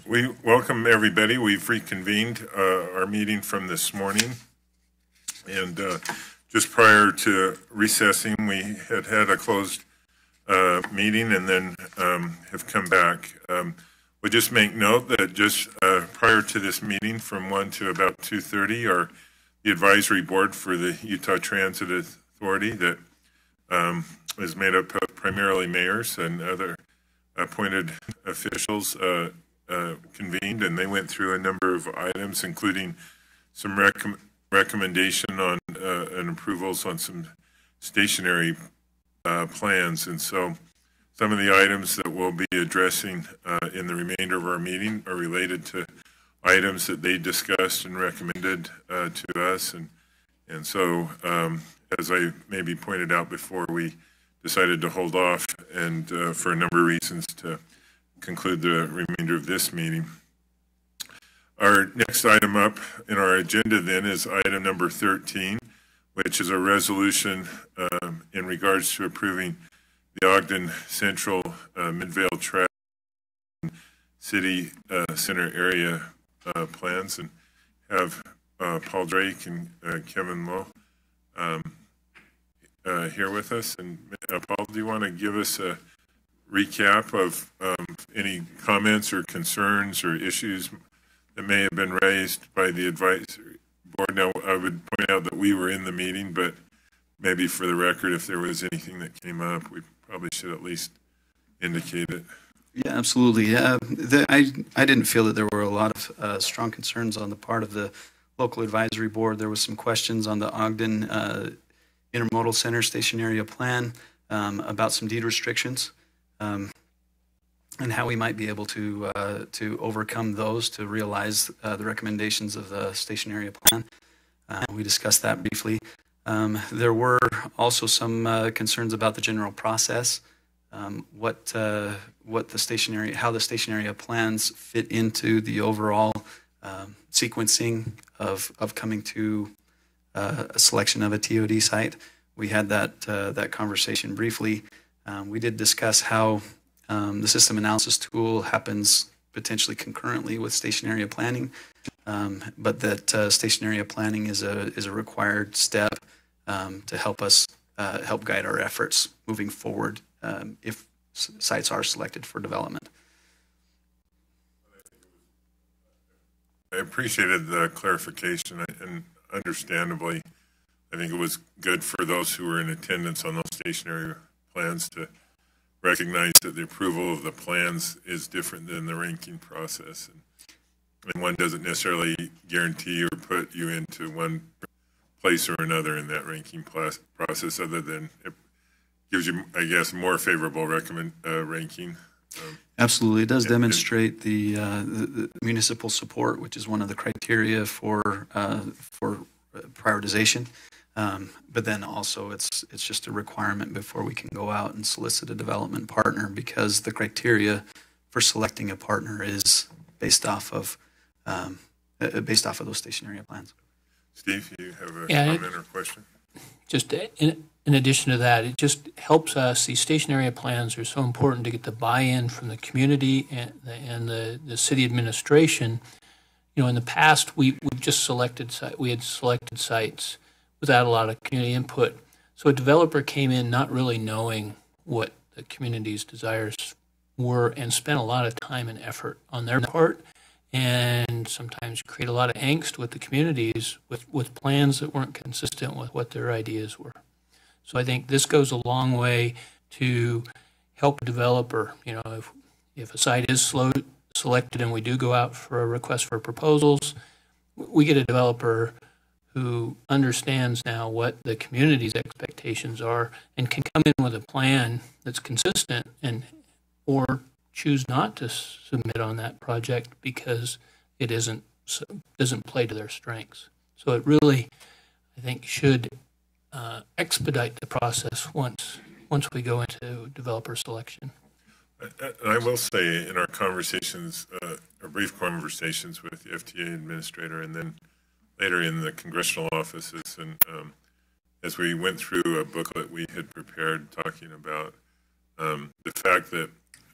We welcome everybody. We've reconvened our meeting from this morning. And just prior to recessing, we had a closed meeting and then have come back. We'll just make note that just prior to this meeting from 1 to about 2:30 are the advisory board for the Utah Transit Authority that is made up of primarily mayors and other appointed officials convened, and they went through a number of items, including some recommendation on and approvals on some stationary plans. And so some of the items that we'll be addressing in the remainder of our meeting are related to items that they discussed and recommended to us. And so, as I maybe pointed out before, we decided to hold off and for a number of reasons to conclude the remainder of this meeting. Our next item up in our agenda then is item number 13, which is a resolution in regards to approving the Ogden Central Midvale Tract City Center area plans, and have Paul Drake and Kevin Lowe here with us. And Paul, do you want to give us a recap of any comments or concerns or issues that may have been raised by the advisory board? Now, I would point out that we were in the meeting, but maybe for the record, if there was anything that came up, we probably should at least indicate it. Yeah, absolutely. I didn't feel that there were a lot of strong concerns on the part of the local advisory board. There was some questions on the Ogden Intermodal Center Station Area Plan about some deed restrictions and how we might be able to overcome those to realize the recommendations of the Station Area Plan. We discussed that briefly. There were also some concerns about the general process. How the station area plans fit into the overall sequencing of coming to a selection of a TOD site. We had that conversation briefly. We did discuss how the system analysis tool happens potentially concurrently with station area planning, but that station area planning is a required step to help us help guide our efforts moving forward if sites are selected for development. I appreciated the clarification, and understandably, I think it was good for those who were in attendance on those stationary plans to recognize that the approval of the plans is different than the ranking process. And one doesn't necessarily guarantee or put you into one place or another in that ranking process, other than it gives you, I guess, more favorable ranking. Absolutely. It does demonstrate the municipal support, which is one of the criteria for prioritization. But then also it's just a requirement before we can go out and solicit a development partner, because the criteria for selecting a partner is based off of those station area plans. Steve, you have a comment or question? Just in addition to that, it just helps us. These station area plans are so important to get the buy-in from the community and the city administration. You know, in the past, we had selected sites without a lot of community input. So a developer came in not really knowing what the community's desires were, and spent a lot of time and effort on their part, and sometimes create a lot of angst with the communities with plans that weren't consistent with what their ideas were. So I think this goes a long way to help a developer. You know, if a site is selected and we do go out for a request for proposals, we get a developer who understands now what the community's expectations are and can come in with a plan that's consistent, and or choose not to submit on that project because it doesn't play to their strengths. So it really, I think, should expedite the process once we go into developer selection. I will say, in our conversations, our brief conversations with the FTA administrator, and then later in the congressional offices, and as we went through a booklet we had prepared talking about the fact that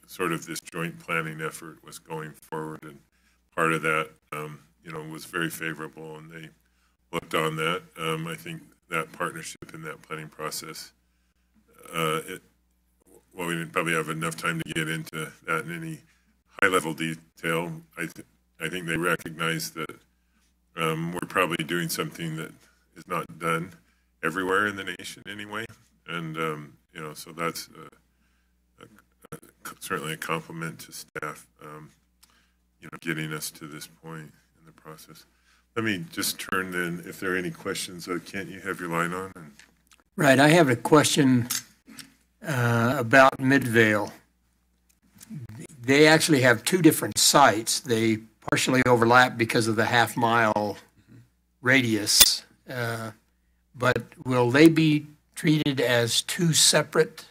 sort of this joint planning effort was going forward, and part of that, was very favorable, and they looked on that. I think that partnership in that planning process, we didn't probably have enough time to get into that in any high-level detail. I think they recognize that we're probably doing something that is not done everywhere in the nation anyway, and so that's certainly a compliment to staff, getting us to this point in the process. Let me just turn then, if there are any questions, Kent, you have your light on. Right, I have a question about Midvale. They actually have two different sites. They partially overlap because of the half-mile radius, but will they be treated as two separate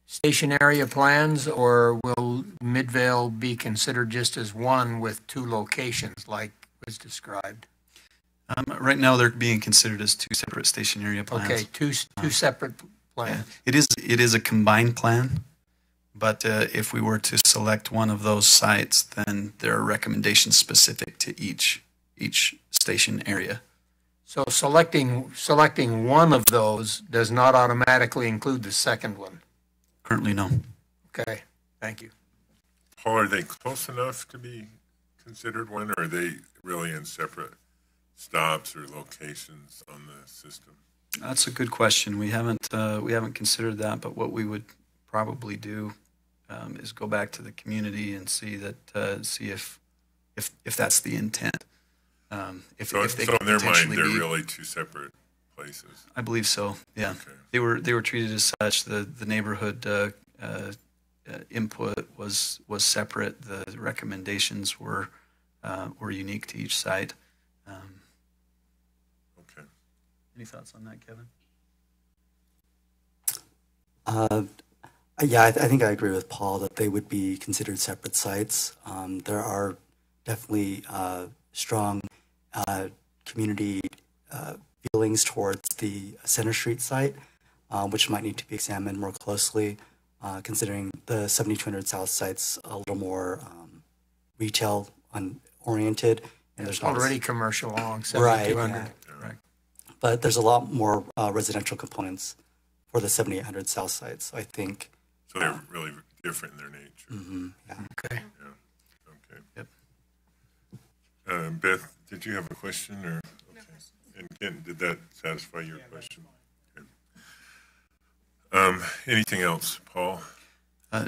station area plans, or will Midvale be considered just as one with two locations like was described? Right now, they're being considered as two separate station area plans. Okay, two separate plans. Yeah. It is a combined plan, but if we were to select one of those sites, then there are recommendations specific to each station area. So selecting one of those does not automatically include the second one? Currently, no. Okay, thank you. Paul, are they close enough to be considered one, or are they really in separate stops or locations on the system? That's a good question. We haven't considered that, but what we would probably do is go back to the community and see if that's the intent. So in their mind, they're really two separate places. I believe so. Yeah, okay. They were treated as such. The neighborhood input was separate. The recommendations were unique to each site. Okay. Any thoughts on that, Kevin? Yeah, I think I agree with Paul that they would be considered separate sites. There are definitely strong community feelings towards the Center Street site, which might need to be examined more closely, considering the 7200 South site's a little more retail oriented. And there's already commercial along 7200. Right, yeah. Right. But there's a lot more residential components for the 7800 South site, so I think... So they're really different in their nature. Mm-hmm, yeah. Okay. Yeah. Okay. Yep. Beth, did you have a question? Or okay. And Kent, did that satisfy your question? Okay. Anything else, Paul?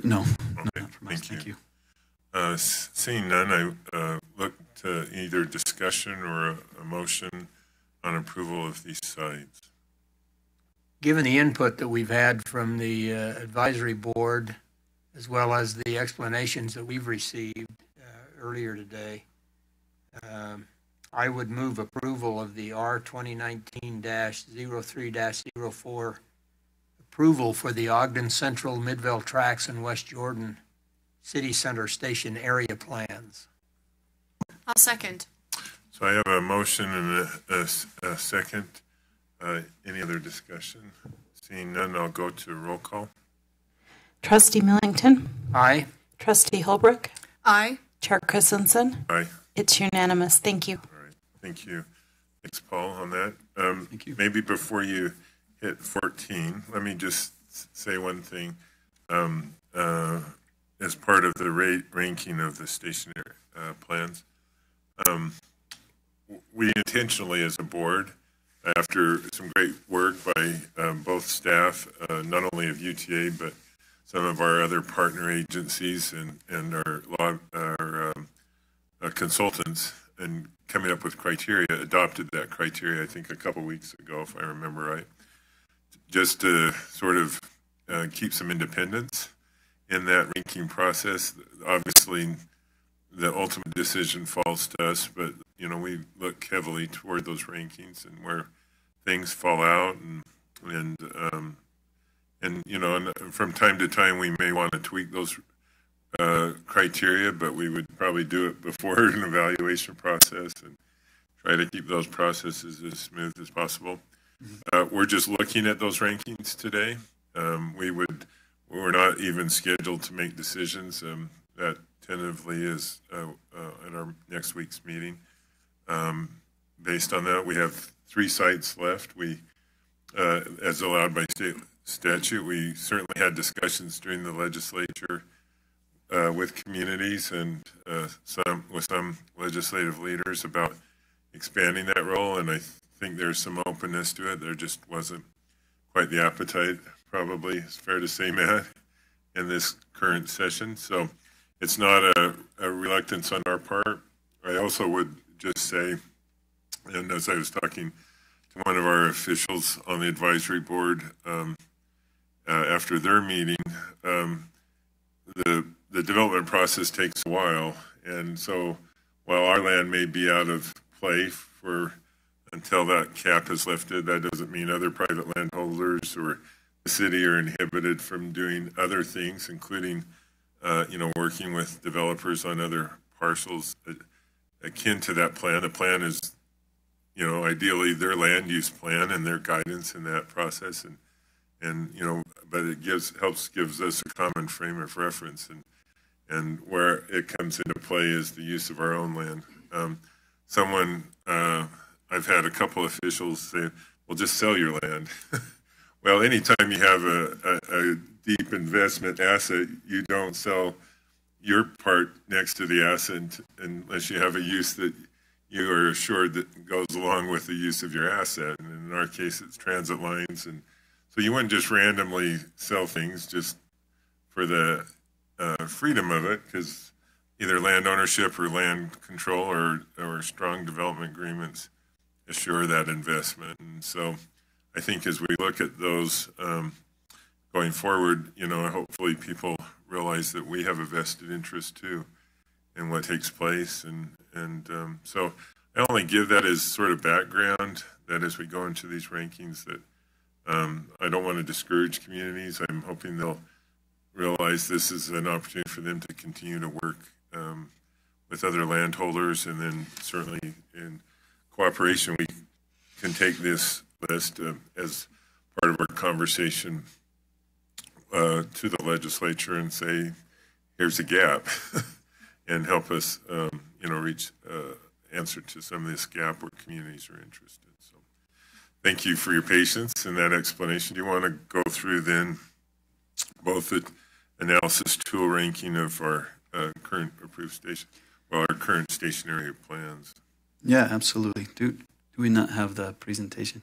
No. Okay. No, not from us. Thank you. Seeing none, I look to either discussion or a motion on approval of these sites. Given the input that we've had from the advisory board, as well as the explanations that we've received earlier today, I would move approval of the R 2019-03-04 approval for the Ogden Central, Midvale Tracks, and West Jordan City Center Station area plans. I'll second. So I have a motion and a second. Any other discussion? Seeing none, I'll go to roll call. Trustee Millington? Aye. Trustee Holbrook? Aye. Chair Christensen? Aye. It's unanimous. Thank you. All right. Thank you. Thanks, Paul, on that. Thank you. Maybe before you hit 14, let me just say one thing. As part of the ranking of the stationary plans, we intentionally, as a board, after some great work by both staff, not only of UTA, but some of our other partner agencies and our consultants, and coming up with criteria, adopted that criteria, I think, a couple weeks ago, if I remember right, just to sort of keep some independence in that ranking process. Obviously, the ultimate decision falls to us, but we look heavily toward those rankings and where things fall out, and from time to time we may want to tweak those criteria, but we would probably do it before an evaluation process and try to keep those processes as smooth as possible. We're just looking at those rankings today. We would we're not even scheduled to make decisions. That tentatively is at our next week's meeting. Based on that, we have 3 sites left. We, as allowed by state statute, we certainly had discussions during the legislature with communities and with some legislative leaders about expanding that role, and I think there's some openness to it. There just wasn't quite the appetite, probably, it's fair to say, Matt, in this current session. So it's not a reluctance on our part. I also would just say, and as I was talking to one of our officials on the advisory board after their meeting, the development process takes a while, and so while our land may be out of play for until that cap is lifted, that doesn't mean other private landholders or the city are inhibited from doing other things, including working with developers on other parcels akin to that plan. The plan is, ideally their land use plan and their guidance in that process, but it gives us a common frame of reference, and where it comes into play is the use of our own land. I've had a couple officials say, well, just sell your land. Well, anytime you have a deep investment asset, you don't sell your part next to the asset unless you have a use that you are assured that goes along with the use of your asset. And in our case, it's transit lines. And so you wouldn't just randomly sell things just for the freedom of it, because either land ownership or land control or strong development agreements assure that investment. And so I think as we look at those going forward, hopefully people realize that we have a vested interest too in what takes place. And so I only give that as sort of background, that as we go into these rankings, that I don't want to discourage communities. I'm hoping they'll realize this is an opportunity for them to continue to work with other landholders, and then certainly in cooperation, we can take this list as part of our conversation to the legislature and say, here's a gap, and help us, reach answer to some of this gap where communities are interested. So thank you for your patience in that explanation. Do you want to go through then both the analysis tool ranking of our current approved station, our current stationary plans? Yeah, absolutely. Do we not have the presentation?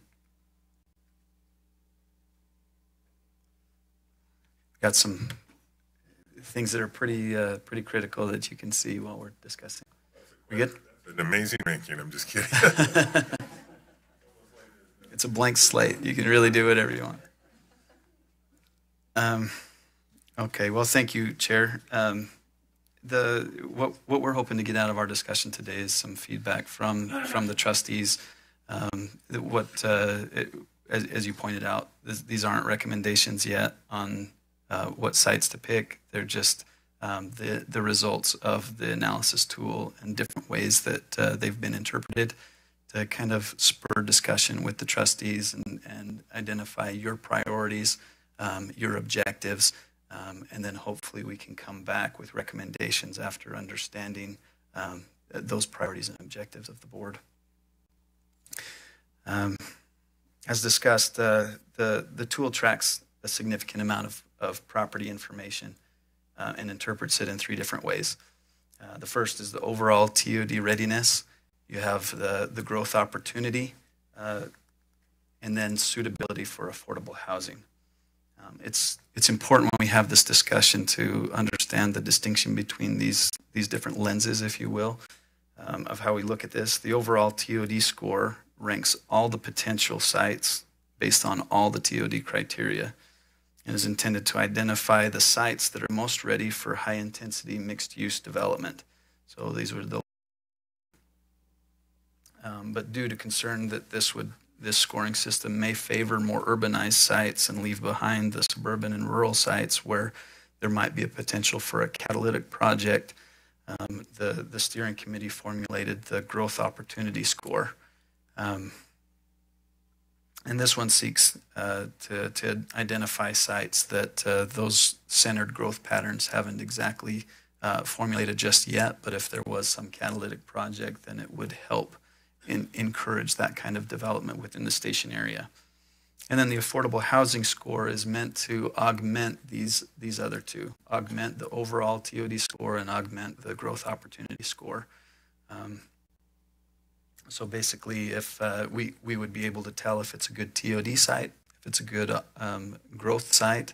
Got some things that are pretty critical that you can see while we're discussing. We good? An amazing ranking. I'm just kidding. It's a blank slate. You can really do whatever you want. Okay. Well, thank you, Chair. What we're hoping to get out of our discussion today is some feedback from the trustees. As you pointed out, these aren't recommendations yet on what sites to pick. They're just the results of the analysis tool and different ways that they've been interpreted to kind of spur discussion with the trustees and identify your priorities, your objectives, and then hopefully we can come back with recommendations after understanding those priorities and objectives of the board. As discussed, the tool tracks a significant amount of property information and interprets it in 3 different ways. The first is the overall TOD readiness. You have the growth opportunity, and then suitability for affordable housing. It's important when we have this discussion to understand the distinction between these different lenses, if you will, of how we look at this. The overall TOD score ranks all the potential sites based on all the TOD criteria and is intended to identify the sites that are most ready for high-intensity mixed-use development. So these were the but due to concern that this scoring system may favor more urbanized sites and leave behind the suburban and rural sites where there might be a potential for a catalytic project, the steering committee formulated the growth opportunity score. And this one seeks to identify sites that those centered growth patterns haven't exactly formulated just yet, but if there was some catalytic project, then it would help encourage that kind of development within the station area. And then the affordable housing score is meant to augment these other two, augment the overall TOD score and augment the growth opportunity score. So basically, if we would be able to tell if it's a good TOD site, if it's a good growth site,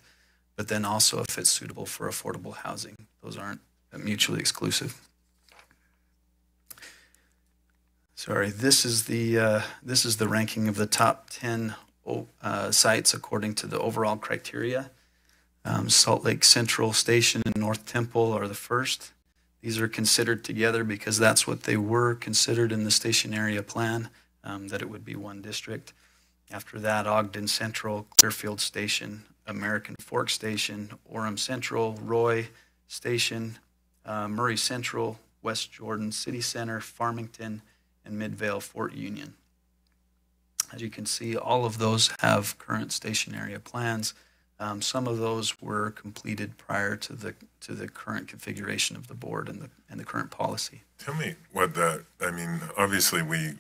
but then also if it's suitable for affordable housing. Those aren't mutually exclusive. Sorry, this is the ranking of the top 10 sites according to the overall criteria. Salt Lake Central Station and North Temple are the first. These are considered together because that's what they were considered in the station area plan, that it would be one district. After that, Ogden Central, Clearfield Station, American Fork Station, Orem Central, Roy Station, Murray Central, West Jordan City Center, Farmington, and Midvale Fort Union. As you can see, all of those have current station area plans. Some of those were completed prior to the current configuration of the board and the current policy. Tell me what obviously we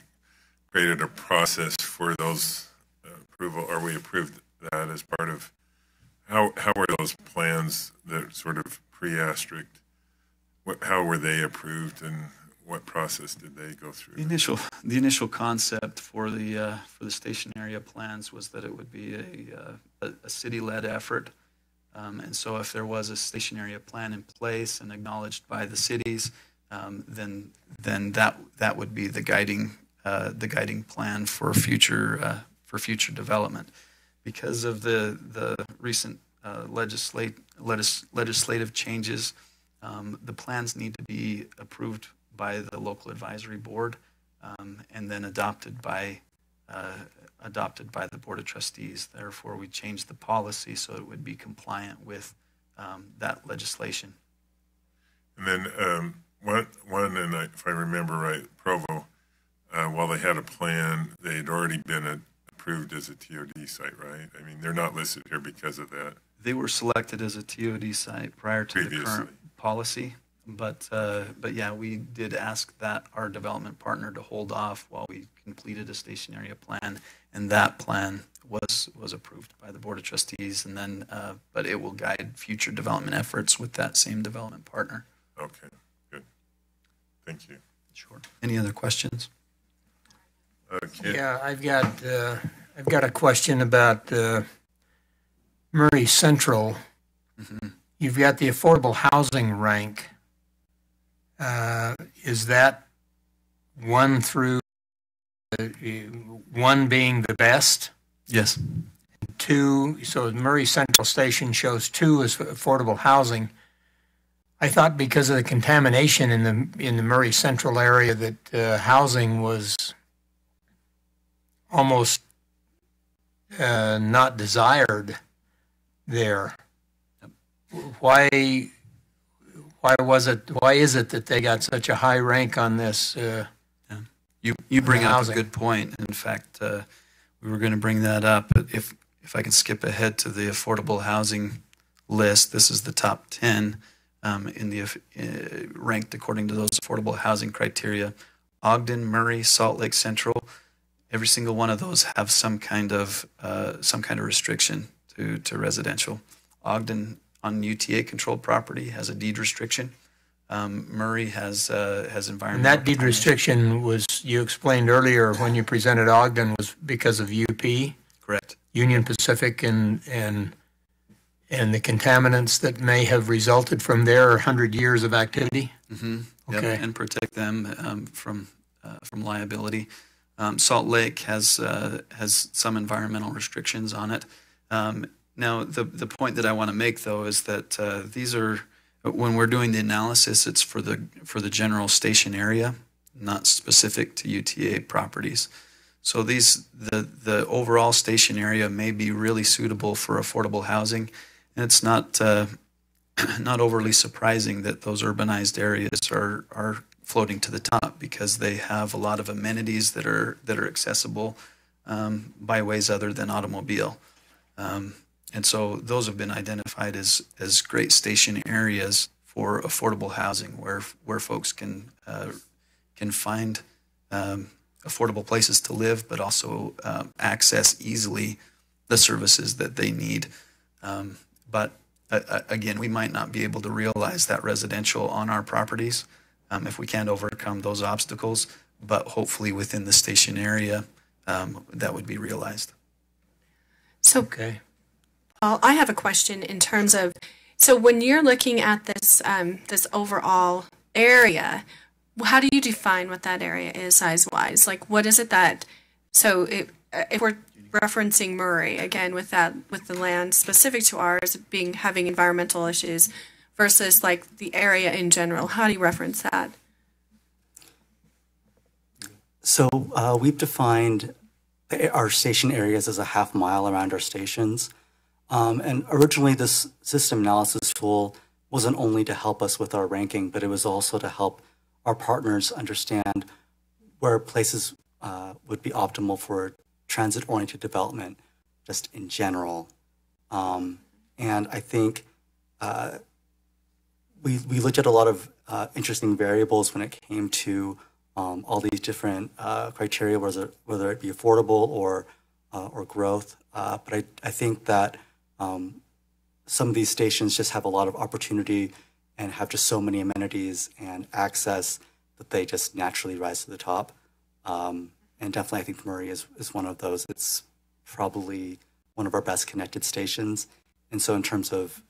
created a process for those approval, or we approved that as part of, how were those plans that sort of pre-asterisk, how were they approved and what process did they go through? The initial concept for the station area plans was that it would be a city-led effort, and so if there was a station area plan in place and acknowledged by the cities, then that would be the guiding plan for future development. Because of the recent legislative changes, the plans need to be approved by the local advisory board, and then adopted by the board of trustees. Therefore, we changed the policy so it would be compliant with that legislation. And then and if I remember right, Provo, while they had a plan, they had already been approved as a TOD site, right? I mean, they're not listed here because of that. They were selected as a TOD site prior to the current policy. But yeah, we did ask that our development partner to hold off while we completed a station area plan, and that plan was approved by the board of trustees. And then, but it will guide future development efforts with that same development partner. Okay, good. Thank you. Sure. Any other questions? Yeah, I've got a question about Murray Central. Mm-hmm. You've got the affordable housing rank. Is that 1 through 1 being the best? Yes. 2, so Murray Central Station shows 2 as affordable housing. I thought because of the contamination in the Murray Central area that housing was almost not desired there. Why is it that they got such a high rank on this? You bring up a good point. In fact, we were going to bring that up. If I can skip ahead to the affordable housing list, this is the top 10 in the ranked according to those affordable housing criteria. Ogden, Murray, Salt Lake Central, every single one of those have some kind of restriction to residential. Ogden, on UTA controlled property, has a deed restriction. Murray has environmental. And that deed restriction was, you explained earlier when you presented Ogden, was because of UP? Correct. Union Pacific and the contaminants that may have resulted from their 100 years of activity? Mm-hmm. Okay. Yep. And protect them from liability. Salt Lake has some environmental restrictions on it. Now, the point that I want to make, though, is that these are, when we're doing the analysis, it's for the general station area, not specific to UTA properties. So the overall station area may be really suitable for affordable housing, and it's not overly surprising that those urbanized areas are floating to the top because they have a lot of amenities that are accessible by ways other than automobile. And so those have been identified as great station areas for affordable housing, where folks can find affordable places to live, but also access easily the services that they need. But again, we might not be able to realize that residential on our properties if we can't overcome those obstacles, but hopefully within the station area, that would be realized. So, Okay. Paul, I have a question in terms of, so when you're looking at this this overall area, how do you define what that area is size-wise? Like, what is it that, so if we're referencing Murray, again, with the land specific to ours having environmental issues versus like the area in general, how do you reference that? So we've defined our station areas as a half mile around our stations. And originally this system analysis tool wasn't only to help us with our ranking, but it was also to help our partners understand where places would be optimal for transit-oriented development, just in general. And I think we looked at a lot of interesting variables when it came to all these different criteria, whether it be affordable or growth. But I think that some of these stations just have a lot of opportunity and have just so many amenities and access that they just naturally rise to the top. And definitely I think Murray is one of those. It's probably one of our best connected stations. And so in terms of,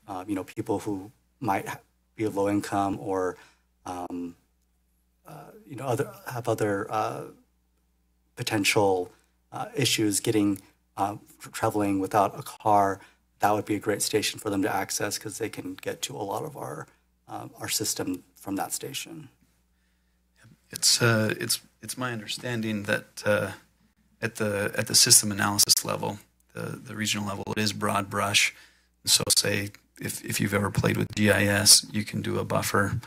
people who might be low income or, have other potential issues getting traveling without a car, that would be a great station for them to access because they can get to a lot of our system from that station. It's my understanding that at the system analysis level, the regional level, it is broad brush. So say if you've ever played with GIS, you can do a buffer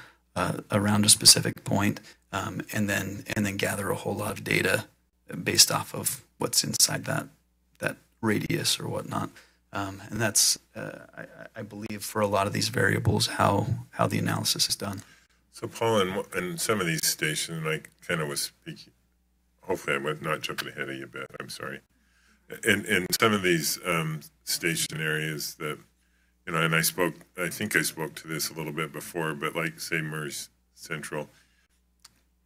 around a specific point, and then gather a whole lot of data based off of what's inside that radius or whatnot. And that's I believe for a lot of these variables how the analysis is done. So Paul, in some of these stations, I kind of was speaking, hopefully I was not jumping ahead of you a bit, I'm sorry. In some of these station areas that, and I think I spoke to this a little bit before, but like say Murray Central,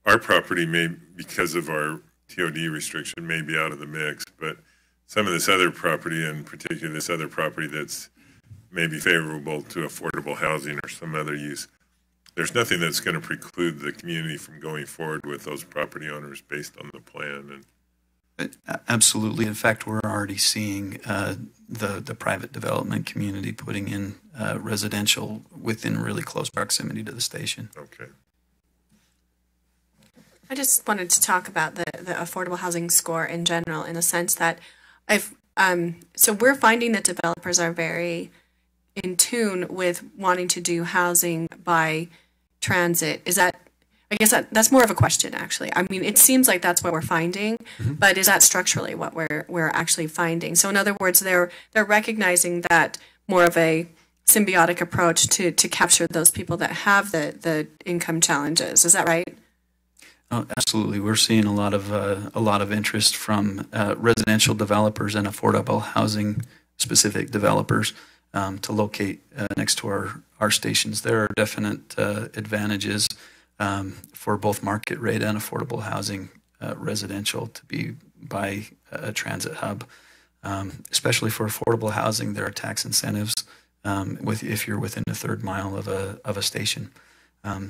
our property may, because of our TOD restriction, may be out of the mix, but some of this other property, in particular this other property that's maybe favorable to affordable housing or some other use, there's nothing that's going to preclude the community from going forward with those property owners based on the plan. Absolutely. In fact, we're already seeing the private development community putting in residential within really close proximity to the station. Okay. I just wanted to talk about the affordable housing score in general, in the sense that so we're finding that developers are very in tune with wanting to do housing by transit. Is that, I guess that's more of a question, actually. I mean, it seems like that's what we're finding, but is that structurally what we're actually finding? So in other words, they're recognizing that more of a symbiotic approach to capture those people that have the income challenges. Is that right? Oh, absolutely. We're seeing a lot of interest from residential developers and affordable housing specific developers to locate next to our stations. There are definite advantages for both market rate and affordable housing residential to be by a transit hub. Especially for affordable housing, there are tax incentives if you're within a third mile of a station.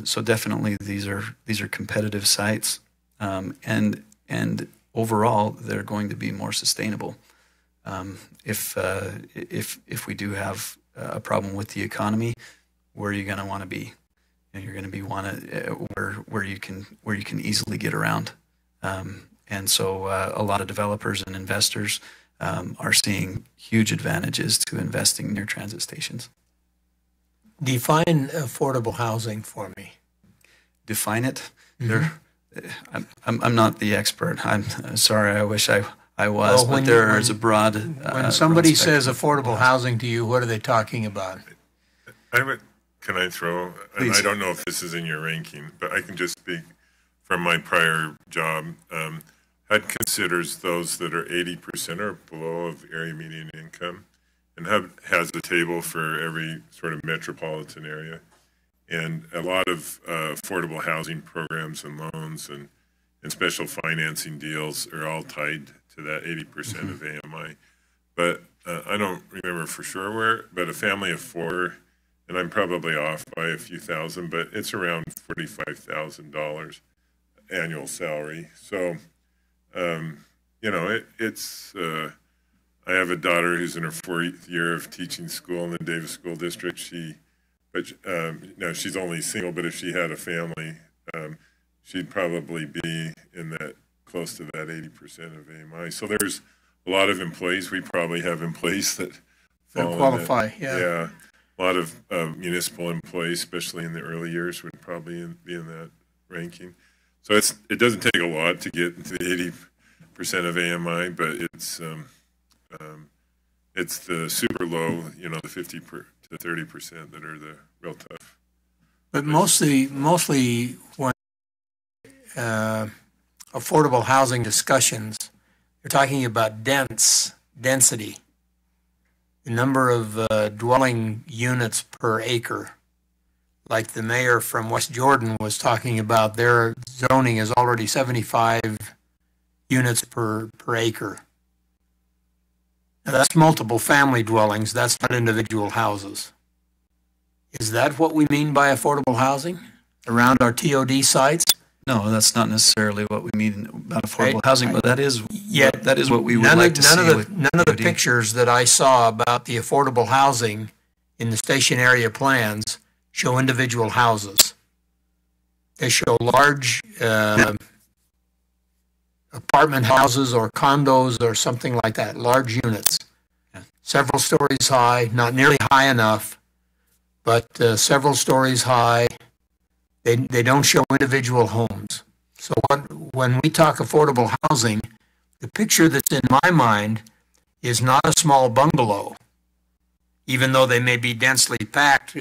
So definitely these are competitive sites, and overall they're going to be more sustainable. If we do have a problem with the economy, where are you going to want to be? And you're going to be where you can easily get around. And so a lot of developers and investors are seeing huge advantages to investing near transit stations. Define affordable housing for me. Define it. I'm not the expert. I'm sorry. I wish I I was, Well, but there is a broad. When somebody broad says spectrum. affordable housing to you, what are they talking about? Can I throw? And Please. I don't know if this is in your ranking, but I can just speak from my prior job. HUD considers those that are 80% or below of area median income, and HUD has a table for every sort of metropolitan area. And a lot of affordable housing programs and loans and special financing deals are all tied to that 80% of AMI. But I don't remember for sure where, but a family of four, and I'm probably off by a few thousand, but it's around $45,000 annual salary. So, it's, I have a daughter who's in her 4th year of teaching school in the Davis School District. She's only single, but if she had a family, she'd probably be in that, close to that 80% of AMI. So there's a lot of employees we probably have in place that fall qualify, in that. Yeah. A lot of municipal employees, especially in the early years, would probably be in that ranking. So it doesn't take a lot to get into the 80% of AMI, but it's the super low, the 50 to 30% that are the real tough. But mostly when affordable housing discussions, you're talking about density, the number of dwelling units per acre. Like the mayor from West Jordan was talking about, their zoning is already 75 units per acre. Now that's multiple family dwellings, that's not individual houses. Is that what we mean by affordable housing around our TOD sites? No, that's not necessarily what we mean about affordable housing, but that is what we would like to see. None of the pictures that I saw about the affordable housing in the station area plans show individual houses. They show large apartment houses or condos or something like that, large units, several stories high, not nearly high enough, but several stories high. They don't show individual homes. So when we talk affordable housing, the picture that's in my mind is not a small bungalow, even though they may be densely packed,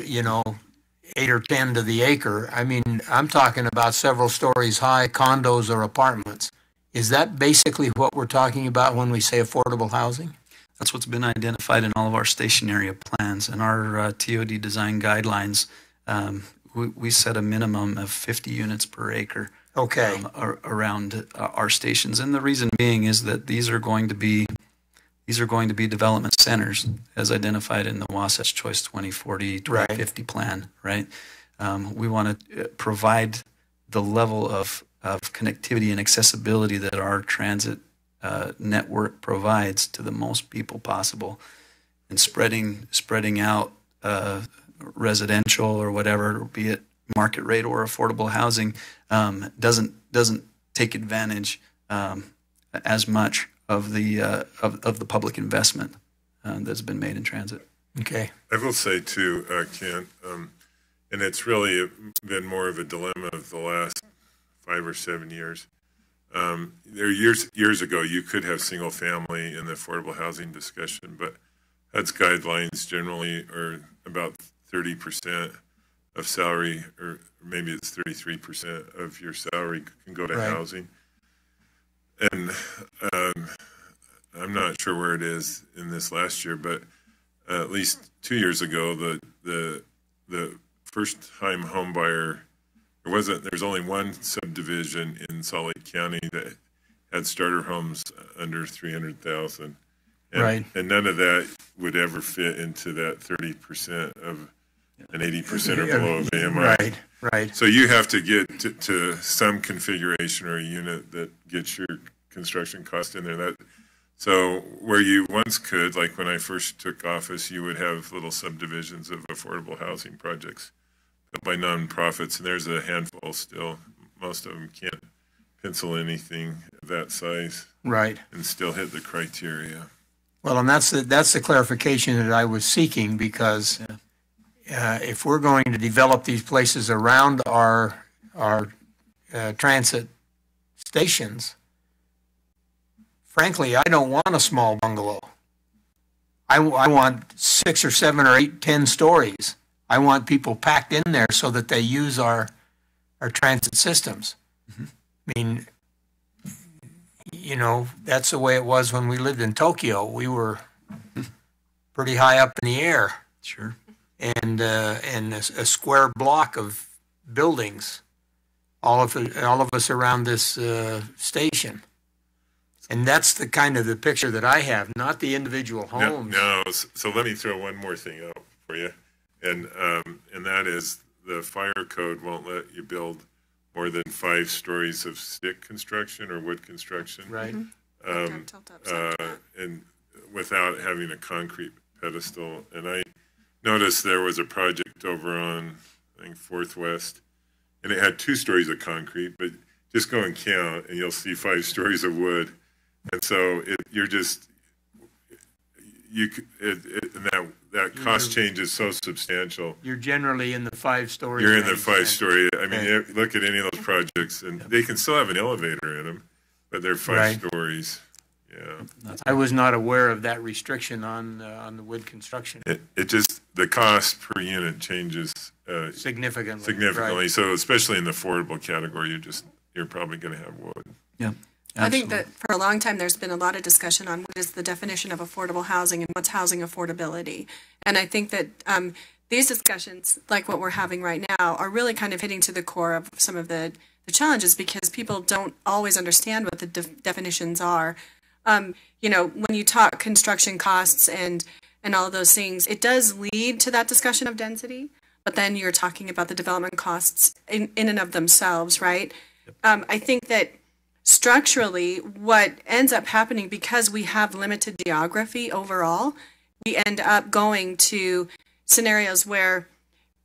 8 or 10 to the acre. I mean, I'm talking about several stories high condos or apartments. Is that basically what we're talking about when we say affordable housing? That's what's been identified in all of our station area plans and our TOD design guidelines. We set a minimum of 50 units per acre around our stations, and the reason being is that these are going to be development centers as identified in the Wasatch Choice 2040-2050 plan. Right? We want to provide the level of connectivity and accessibility that our transit network provides to the most people possible, and spreading out residential or whatever, be it market rate or affordable housing, doesn't take advantage as much of the public investment that's been made in transit. Okay. I will say too, Kent, and it's really been more of a dilemma of the last 5 or 7 years. Years ago, you could have single family in the affordable housing discussion, but HUD's guidelines generally are about 30% of salary, or maybe it's 33% of your salary can go to housing. And I'm not sure where it is in this last year, but at least 2 years ago, the first-time home buyer, there's only one subdivision in Salt Lake County that had starter homes under 300,000. And none of that would ever fit into that 30% of an 80% or below of AMI. Right. So you have to get to some configuration or a unit that gets your construction cost in there. So where you once could, like when I first took office, you would have little subdivisions of affordable housing projects built by nonprofits, and there's a handful still. Most of them can't pencil anything of that size. Right. And still hit the criteria. Well, and that's the clarification that I was seeking, because if we're going to develop these places around our transit stations, frankly, I don't want a small bungalow. I want 6 or 7 or 8, 10 stories. I want people packed in there so that they use our transit systems. I mean, you know, that's the way it was when we lived in Tokyo. We were pretty high up in the air. Sure. And a square block of buildings, all of us around this station. And that's the kind of the picture that I have, not the individual homes. No, so let me throw one more thing out for you. And that is the fire code won't let you build more than 5 stories of stick construction or wood construction. Right. And without having a concrete pedestal. And I noticed there was a project over on, I think, 4th West, and it had 2 stories of concrete, but just go and count, and you'll see 5 stories of wood. And so that cost change is so substantial. You're generally in the 5 stories. You're in the 5-story. I mean, look at any of those projects, and they can still have an elevator in them, but they're 5 stories. Yeah. I was not aware of that restriction on the wood construction. It just, the cost per unit changes Significantly. Right. So especially in the affordable category, you're probably going to have wood. Yeah. I think that for a long time there's been a lot of discussion on what is the definition of affordable housing and what's housing affordability. And I think that these discussions, like what we're having right now, are really kind of hitting to the core of some of the challenges because people don't always understand what the definitions are. You know, when you talk construction costs and all of those things, it does lead to that discussion of density, but then you're talking about the development costs in and of themselves, right? I think that structurally, what ends up happening because we have limited geography overall, we end up going to scenarios where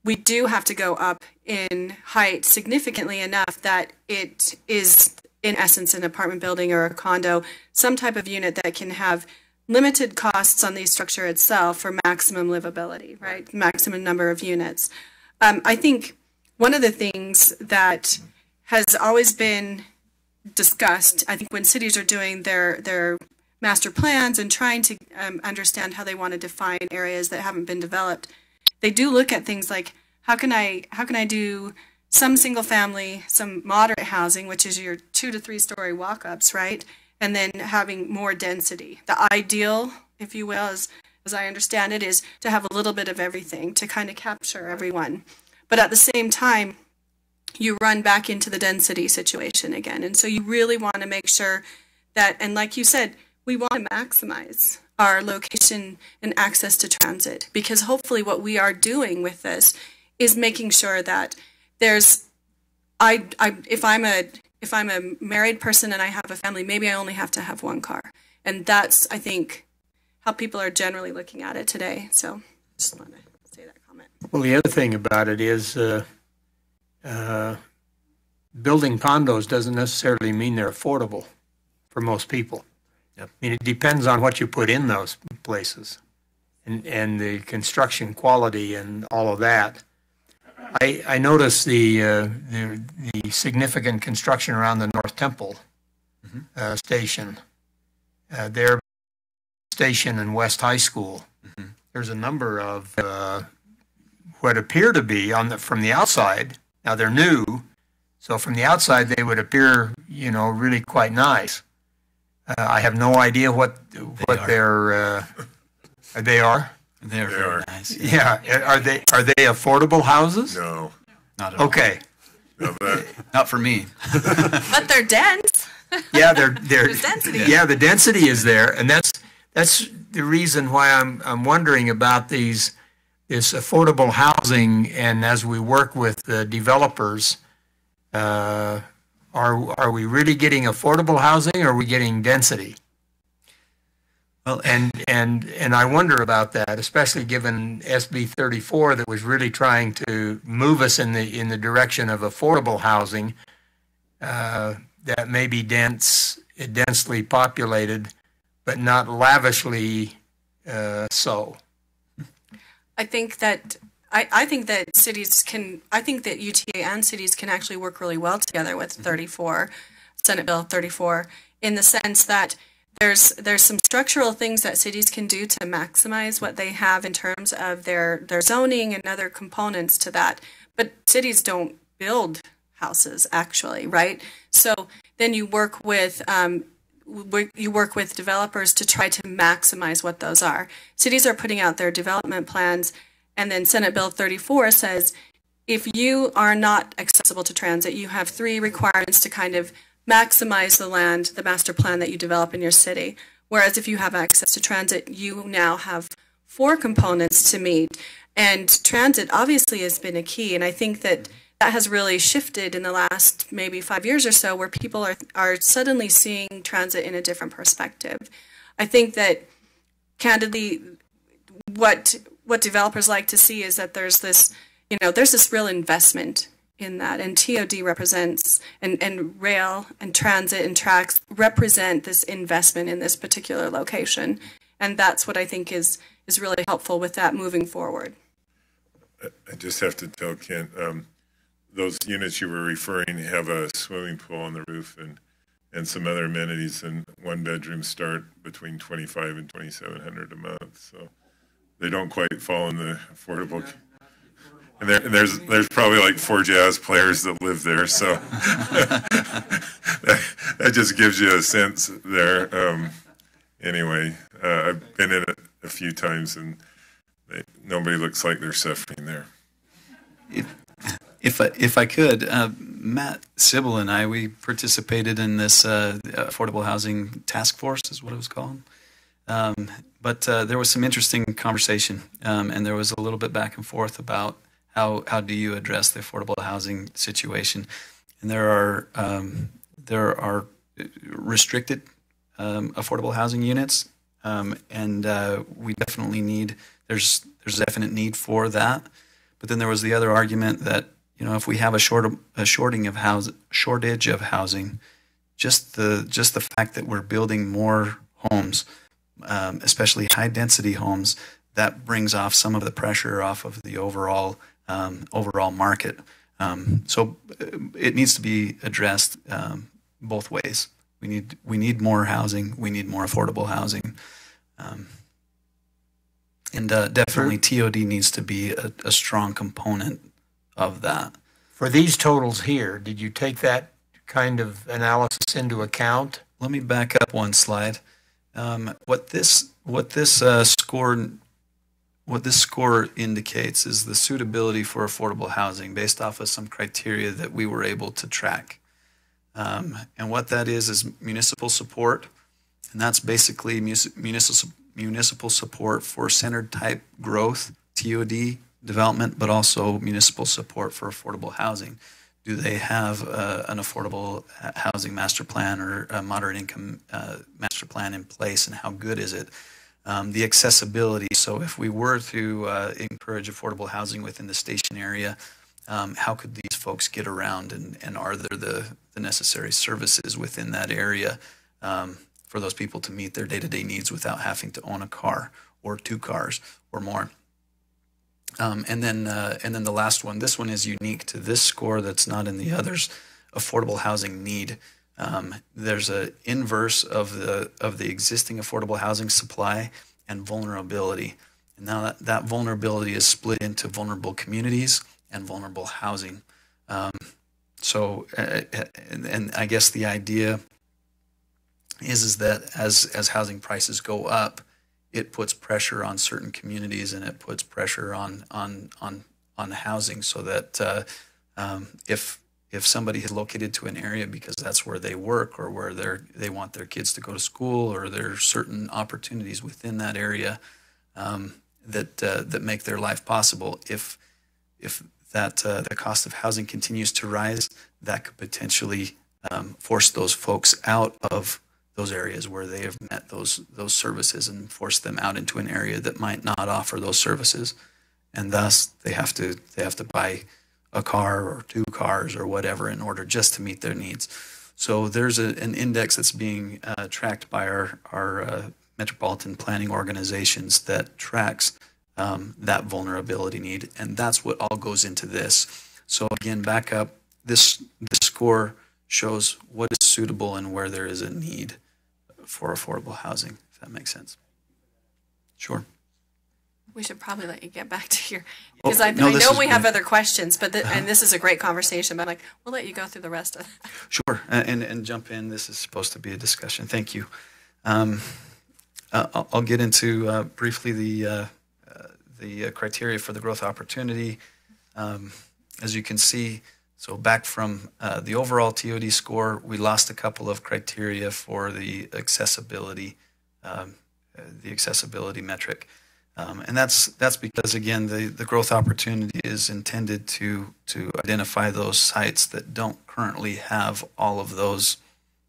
we do have to go up in height significantly enough that it is, in essence, an apartment building or a condo, some type of unit that can have limited costs on the structure itself for maximum livability, right? Maximum number of units. I think one of the things that has always been discussed, I think when cities are doing their master plans and trying to understand how they want to define areas that haven't been developed, they do look at things like how can I do some single family, some moderate housing, which is your 2 to 3 story walk-ups, right? And then having more density. The ideal, if you will, as I understand it, is to have a little bit of everything to kind of capture everyone. But at the same time, you run back into the density situation again. And so you really want to make sure that, and like you said, we want to maximize our location and access to transit, because hopefully what we are doing with this is making sure that there's, if I'm a married person and I have a family, maybe I only have to have 1 car. And that's, I think, how people are generally looking at it today. So just want to say that comment. Well, the other thing about it is building condos doesn't necessarily mean they're affordable for most people. Yep. I mean, it depends on what you put in those places and the construction quality and all of that. I noticed the significant construction around the North Temple station, their station and West High School. Mm-hmm. There's a number of what appear to be from the outside. Now they're new, so from the outside they would appear, you know, really quite nice. I have no idea what they are. They are. They're very nice. Yeah. Are they affordable houses? No. Not at all. Okay. No, Not for me. But they're dense. Yeah, There's density. Yeah, the density is there, and that's the reason why I'm wondering about this affordable housing. And as we work with the developers, are we really getting affordable housing, or are we getting density? Well, and I wonder about that, especially given SB 34 that was really trying to move us in the direction of affordable housing that may be densely populated, but not lavishly so. I think that I think that cities can. I think that UTA and cities can actually work really well together with 34, Senate Bill 34, in the sense that there's some structural things that cities can do to maximize what they have in terms of their zoning and other components to that. But cities don't build houses, actually, right? So then you work with developers to try to maximize what those are. Cities are putting out their development plans, and then Senate Bill 34 says if you are not accessible to transit, you have 3 requirements to kind of maximize the land, the master plan that you develop in your city. Whereas if you have access to transit, you now have 4 components to meet. And transit obviously has been a key. And I think that that has really shifted in the last maybe 5 years or so, where people are suddenly seeing transit in a different perspective. I think that candidly, what developers like to see is that there's this real investment in that, and TOD represents, and rail and transit and tracks represent this investment in this particular location, and that's what I think is really helpful with that moving forward. I just have to tell Kent, those units you were referring have a swimming pool on the roof and some other amenities, and 1-bedroom start between $2,500 and $2,700 a month, so they don't quite fall in the affordable. And there's probably like 4 jazz players that live there, so that just gives you a sense there. Anyway, I've been in it a few times, and nobody looks like they're suffering there. If I could, Matt Sybil and I, we participated in this affordable housing task force, is what it was called. But there was some interesting conversation, and there was a little bit back and forth about how do you address the affordable housing situation. And there are restricted affordable housing units, and we definitely there's definite need for that. But then there was the other argument that, if we have a shortage of housing, just the fact that we're building more homes, especially high density homes, that brings off some of the pressure off of the overall market. So it needs to be addressed both ways. We need more housing. We need more affordable housing. And definitely TOD needs to be a strong component of that. For these totals here, did you take that kind of analysis into account? Let me back up one slide. What this score indicates is the suitability for affordable housing based off of some criteria that we were able to track. And what that is municipal support, and that's basically municipal support for centered type growth, TOD development, but also municipal support for affordable housing. Do they have an affordable housing master plan or a moderate income master plan in place, and how good is it? The accessibility, so if we were to encourage affordable housing within the station area, how could these folks get around, and are there the necessary services within that area for those people to meet their day-to-day needs without having to own a car or 2 cars or more? And then the last one, this one is unique to this score that's not in the others, affordable housing need. There's an inverse of the existing affordable housing supply and vulnerability. And now that vulnerability is split into vulnerable communities and vulnerable housing. So I guess the idea is that as housing prices go up, it puts pressure on certain communities, and it puts pressure on housing, so that if somebody is located to an area because that's where they work or where they want their kids to go to school, or there are certain opportunities within that area that make their life possible, if the cost of housing continues to rise, that could potentially force those folks out of those areas where they have met those services, and force them out into an area that might not offer those services, and thus they have to buy a car or 2 cars or whatever in order just to meet their needs. So there's an index that's being tracked by our metropolitan planning organizations that tracks that vulnerability need, and that's what all goes into this. So again, back up, this score shows what is suitable and where there is a need affordable housing, if that makes sense. Sure. We should probably let you get back to your, because I no, this know is we have great. other questions, but and this is a great conversation, but I'm like, we'll let you go through the rest of it. Sure, and jump in. This is supposed to be a discussion. Thank you. I'll get into briefly the criteria for the growth opportunity. As you can see, so back from the overall TOD score, we lost a couple of criteria for the accessibility metric. And that's because, again, the growth opportunity is intended to identify those sites that don't currently have all of those,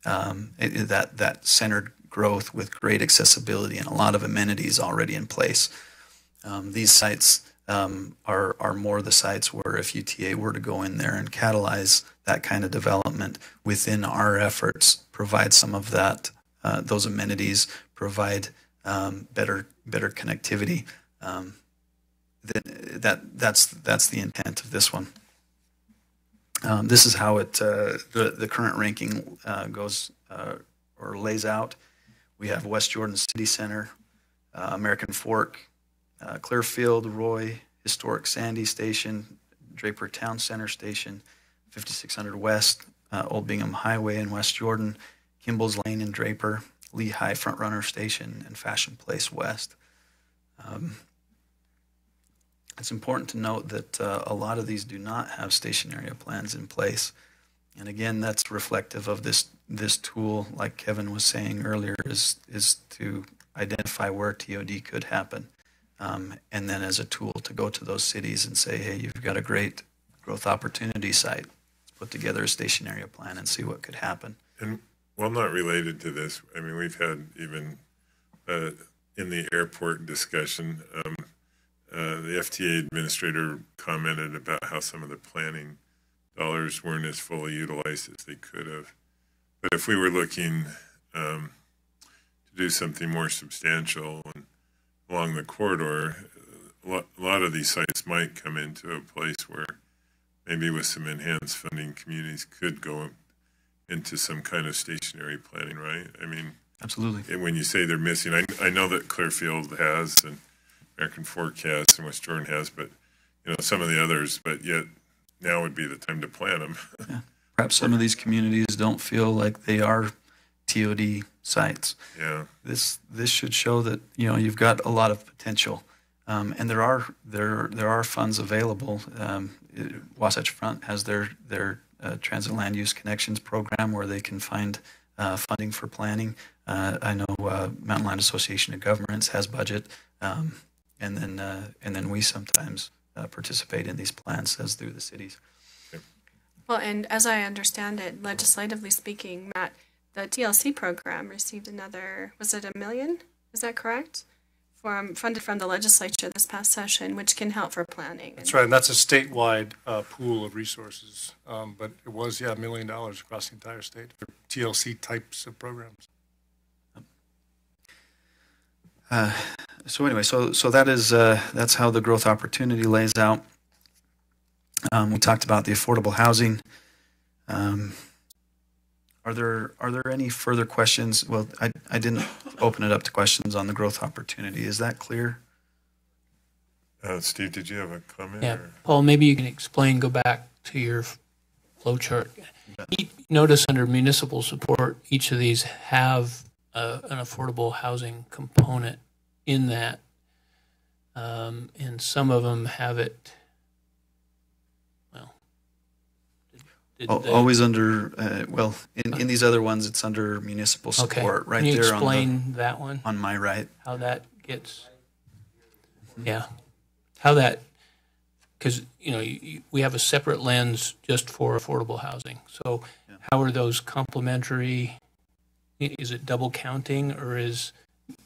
that centered growth with great accessibility and a lot of amenities already in place. These sites are more the sites where if UTA were to go in there and catalyze that kind of development within our efforts, provide some of that, those amenities, provide better connectivity. That's the intent of this one. This is how the current ranking goes or lays out. We have West Jordan City Center, American Fork, Clearfield, Roy, Historic Sandy Station, Draper Town Center Station, 5600 West, Old Bingham Highway in West Jordan, Kimball's Lane in Draper, Lehigh Frontrunner Station, and Fashion Place West. It's important to note that a lot of these do not have station area plans in place. And again, that's reflective of this tool, like Kevin was saying earlier, is to identify where TOD could happen. And then as a tool to go to those cities and say, hey, you've got a great growth opportunity site. Let's put together a station area plan and see what could happen. And well, not related to this, I mean, we've had even in the airport discussion, the FTA administrator commented about how some of the planning dollars weren't as fully utilized as they could have. But if we were looking to do something more substantial and along the corridor, a lot of these sites might come into a place where maybe with some enhanced funding, communities could go into some kind of stationary planning, right? I mean, absolutely. And when you say they're missing, I know that Clearfield has and American Fork has and West Jordan has, but some of the others, but yet now would be the time to plan them. Yeah. Perhaps some of these communities don't feel like they are TOD sites. Yeah. This should show that you've got a lot of potential, and there are funds available. Wasatch Front has their Transit Land Use Connections program where they can find funding for planning. I know Mountain Land Association of Governments has budget, and then we sometimes participate in these plans as do the cities. Well, and as I understand it, legislatively speaking, Matt, the TLC program received another, was it $1 million? Is that correct? Funded from the legislature this past session, which can help for planning. That's right, and that's a statewide pool of resources. But it was, $1 million across the entire state for TLC types of programs. So anyway, so that is that's how the growth opportunity lays out. We talked about the affordable housing. Are there any further questions? Well, I didn't open it up to questions on the growth opportunity. Is that clear? Steve, did you have a comment? Yeah, Paul, maybe you can explain, go back to your flow chart. Notice under municipal support, each of these have an affordable housing component in that. And some of them have it, always under, in these other ones, it's under municipal support. Okay. Right Can you there explain that one? On my right. How that gets, how that, because, we have a separate lens just for affordable housing. So how are those complementary? Is it double counting, or is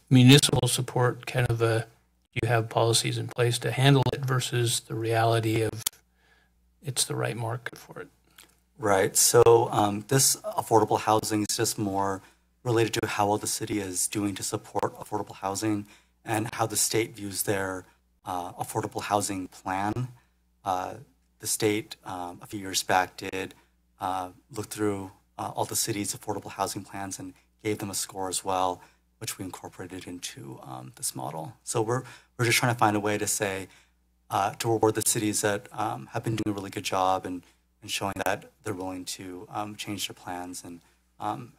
municipal support kind of you have policies in place to handle it versus the reality of it's the right market for it? Right. So this affordable housing is just more related to how well the city is doing to support affordable housing and how the state views their affordable housing plan. The state a few years back did look through all the city's affordable housing plans and gave them a score as well, which we incorporated into this model. So we're just trying to find a way to say, to reward the cities that have been doing a really good job and showing that they're willing to change their plans and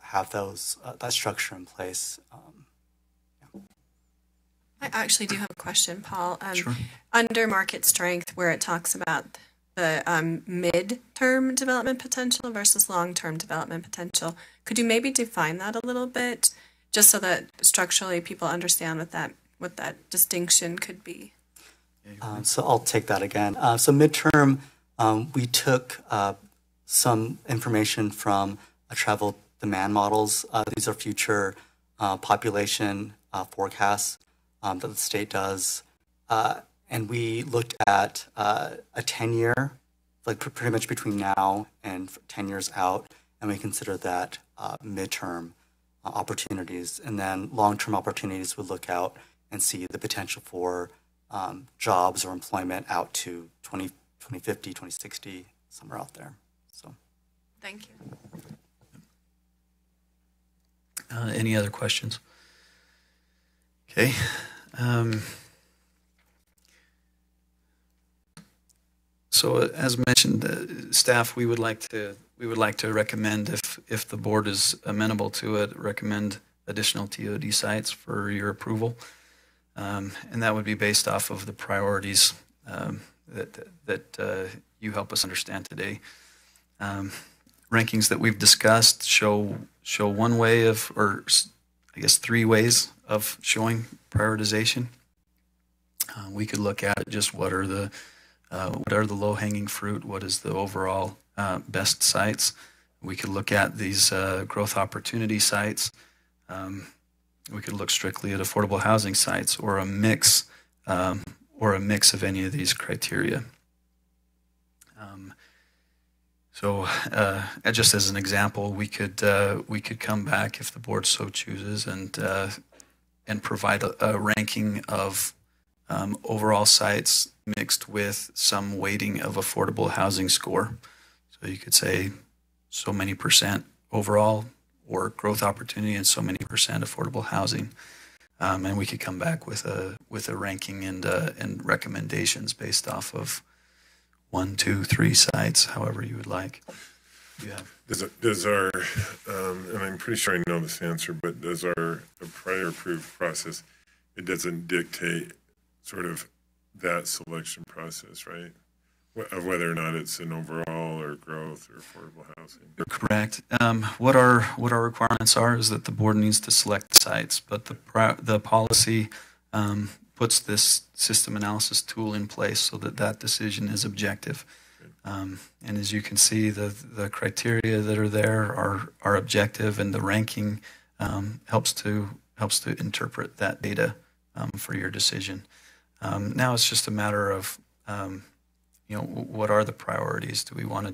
have that structure in place. I actually do have a question, Paul. Sure. Under market strength, where it talks about the mid-term development potential versus long-term development potential, could you maybe define that a little bit, just so that structurally people understand what that distinction could be? So I'll take that again. So midterm, we took some information from travel demand models. These are future population forecasts that the state does. And we looked at a 10-year, like pretty much between now and 10 years out, and we consider that midterm opportunities. And then long-term opportunities would look out and see the potential for jobs or employment out to 2050, 2060, somewhere out there. So, Thank you. Any other questions? Okay. So as mentioned, staff, we would like to recommend, if the board is amenable to it, recommend additional TOD sites for your approval. And that would be based off of the priorities that you help us understand today. Rankings that we've discussed show one way of, or I guess 3 ways of showing prioritization. We could look at just what are the low-hanging fruit, what is the overall best sites. We could look at these growth opportunity sites. We could look strictly at affordable housing sites, or a mix of any of these criteria. So just as an example, we could come back, if the board so chooses, and provide a ranking of overall sites mixed with some weighting of affordable housing score. So you could say so many % overall, or growth opportunity, and so many % affordable housing. And we could come back with a ranking and recommendations based off of 1, 2, 3 sites, however you would like. Yeah. Does our, and I'm pretty sure I know this answer, but does our prior approved process, it doesn't dictate sort of that selection process, right? Of whether or not it's an overall or growth or affordable housing. You're correct. What our requirements are is that the board needs to select sites, but the policy puts this system analysis tool in place so that decision is objective. And as you can see, the criteria that are there are objective, and the ranking helps to interpret that data for your decision. Now it's just a matter of what are the priorities? Do we want to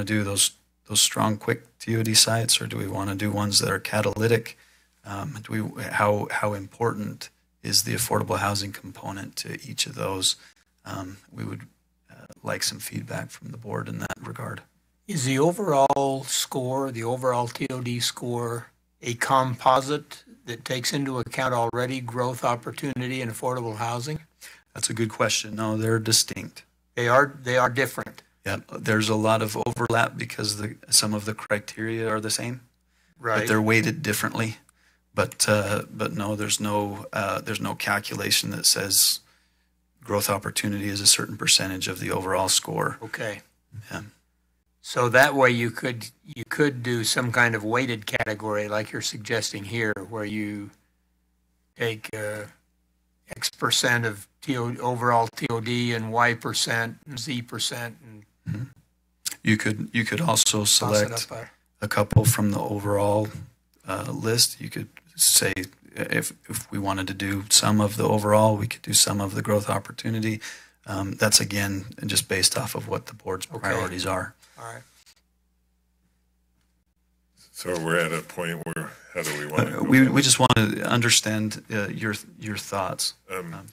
do those strong, quick TOD sites, or do we want to do ones that are catalytic? How important is the affordable housing component to each of those? We would like some feedback from the board in that regard. Is the overall score, the overall TOD score, a composite that takes into account already growth opportunity and affordable housing? That's a good question. No, they're distinct. They are different. Yeah, there's a lot of overlap because some of the criteria are the same, Right. but they're weighted differently. But no, there's no calculation that says growth opportunity is a certain percentage of the overall score. Okay. Yeah. So that way you could do some kind of weighted category like you're suggesting here, where you take X percent of overall TOD and Y percent and Z percent. And You could also toss it select up a couple from the overall list. You could say if we wanted to do some of the overall, we could do some of the growth opportunity. That's again just based off of what the board's priorities are. All right. So we're at a point where, how do we want to? We just want to understand your thoughts.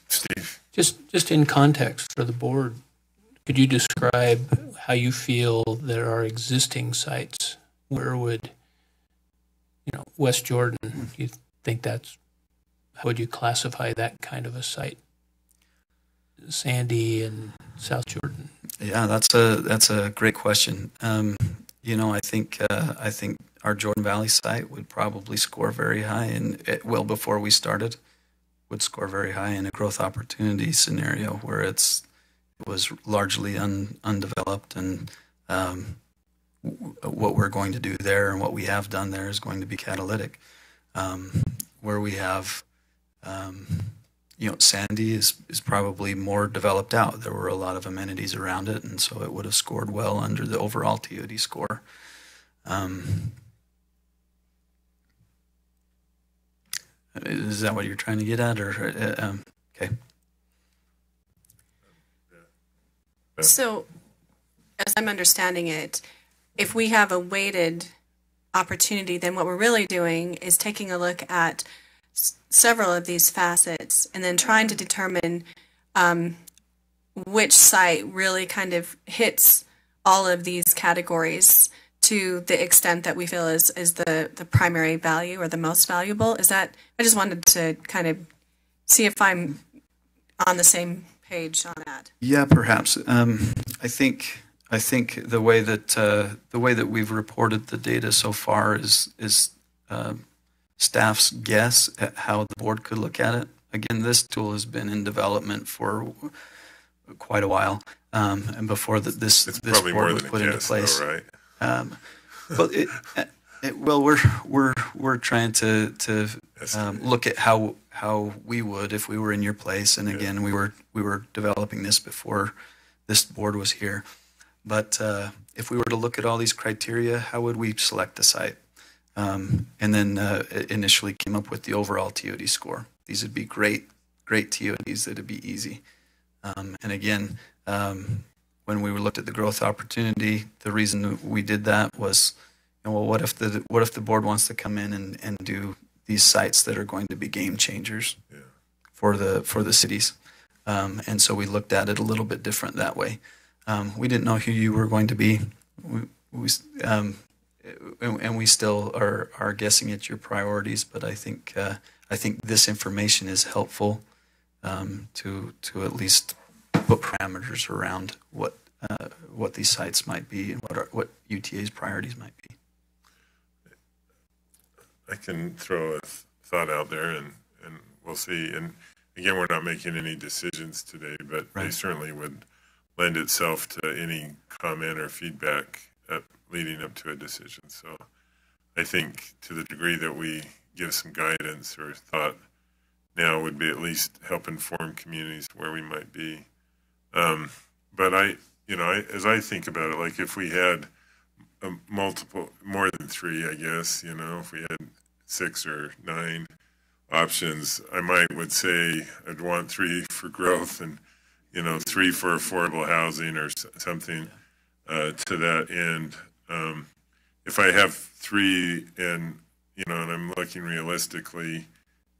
Steve? Just in context for the board, could you describe how you feel there are existing sites? Where would West Jordan, you think that's, how would you classify that kind of a site? Sandy and South Jordan. Yeah, that's a great question. I think our Jordan Valley site would probably score very high, and well before we started, would score very high in a growth opportunity scenario where it was largely undeveloped, and what we're going to do there and what we have done there is going to be catalytic. Where we have, Sandy is probably more developed out. There were a lot of amenities around it, and so it would have scored well under the overall TOD score. Is that what you're trying to get at, or okay? So, as I'm understanding it, if we have a weighted opportunity, then what we're really doing is taking a look at several of these facets and then trying to determine which site really kind of hits all of these categories to the extent that we feel is the primary value or the most valuable. Is that, I just wanted to kind of see if I'm on the same page on that. Yeah, perhaps. I think the way that we've reported the data so far is staff's guess at how the board could look at it. Again, this tool has been in development for quite a while, and before this board was put into place. Though, right? Well, we're trying to look at how we would if we were in your place, and again, we were developing this before this board was here. But if we were to look at all these criteria, how would we select a site? And then initially came up with the overall TOD score. These would be great TODs that'd be easy. And again, when we looked at the growth opportunity, the reason we did that was, what if the board wants to come in and do these sites that are going to be game changers for the cities? And so we looked at it a little bit different that way. We didn't know who you were going to be, and we still are guessing at your priorities. But I think this information is helpful to at least put parameters around what these sites might be and what UTA's priorities might be. I can throw a thought out there, and we'll see. And again, we're not making any decisions today, but they certainly would lend itself to any comment or feedback leading up to a decision. So I think to the degree that we give some guidance or thought now would be at least help inform communities where we might be. But as I think about it, like if we had more than three, I guess, if we had 6 or 9 options, I would say I'd want 3 for growth and 3 for affordable housing or something to that end. If I have 3 and I'm looking realistically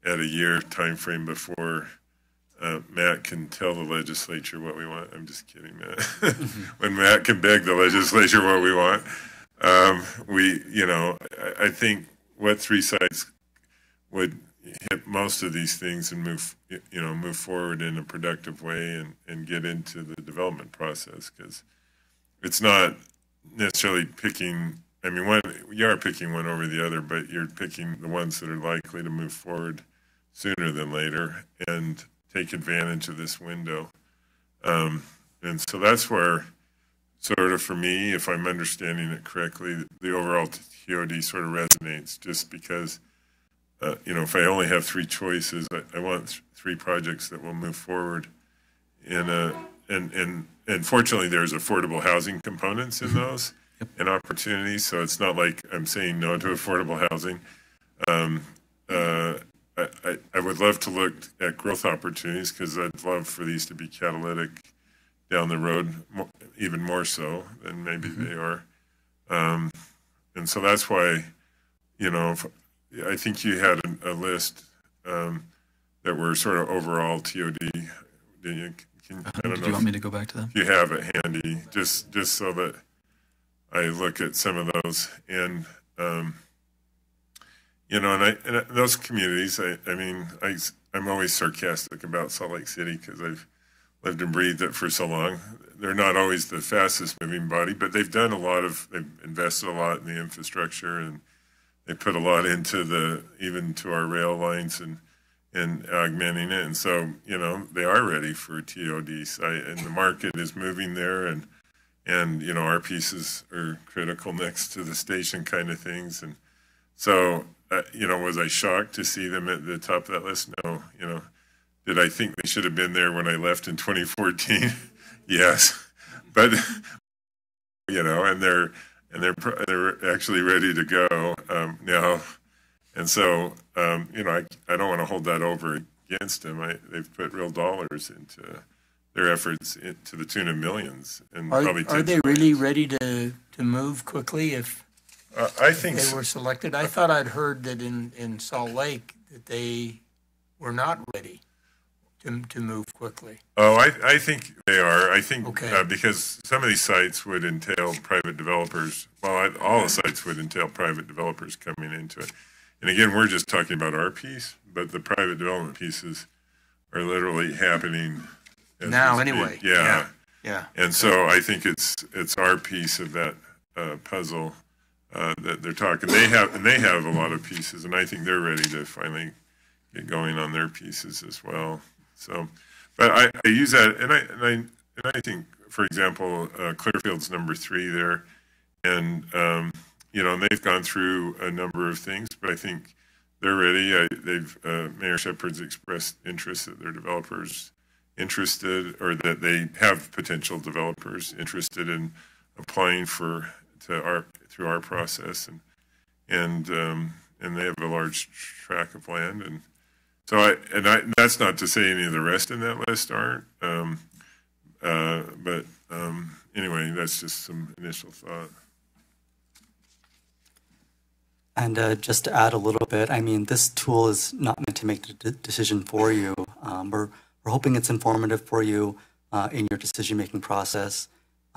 at a year time frame before Matt can tell the legislature what we want. I'm just kidding, Matt. When Matt can beg the legislature what we want, I think what 3 sites would hit most of these things and move forward in a productive way and get into the development process, because it's not necessarily picking. I mean, you are picking one over the other, but you're picking the ones that are likely to move forward sooner than later and take advantage of this window. And so that's where, sort of for me, if I'm understanding it correctly, the overall TOD sort of resonates, just because, if I only have 3 choices, I want 3 projects that will move forward and fortunately there's affordable housing components in those and opportunities. So it's not like I'm saying no to affordable housing. I would love to look at growth opportunities, because I'd love for these to be catalytic down the road, even more so than maybe they are. And so that's why, I think you had a list that were sort of overall TOD. Do you want me to go back to that? You have it handy, just so that I look at some of those. And and those communities, I'm always sarcastic about Salt Lake City because I've lived and breathed it for so long. They're not always the fastest moving body, but they've invested a lot in the infrastructure, and they put a lot into even to our rail lines and augmenting it. And so, they are ready for TOD site, and the market is moving there, and our pieces are critical next to the station kind of things. And so, was I shocked to see them at the top of that list? No. Did I think they should have been there when I left in 2014? Yes. But, and they're actually ready to go now. And so, I don't want to hold that over against them. They've put real dollars into their efforts to the tune of millions, and probably are they really ready to move quickly if I think they were selected? I thought I'd heard that in Salt Lake that they were not ready to move quickly. Oh, I think they are. I think okay. Because some of these sites would entail private developers. Well, all the sites would entail private developers coming into it. And again, we're just talking about our piece, but the private development pieces are literally happening now anyway. Yeah. And so I think it's our piece of that puzzle that they're talking. They have a lot of pieces, and I think they're ready to finally get going on their pieces as well. So, but I use that, and I think, for example, Clearfield's number 3 there, and and they've gone through a number of things, but I think they're ready. Mayor Shepherd's expressed interest that their developers interested, or that they have potential developers interested in applying through our process, and they have a large tract of land, and so that's not to say any of the rest in that list aren't, but anyway, that's just some initial thought. And just to add a little bit, this tool is not meant to make the decision for you. We're hoping it's informative for you in your decision-making process,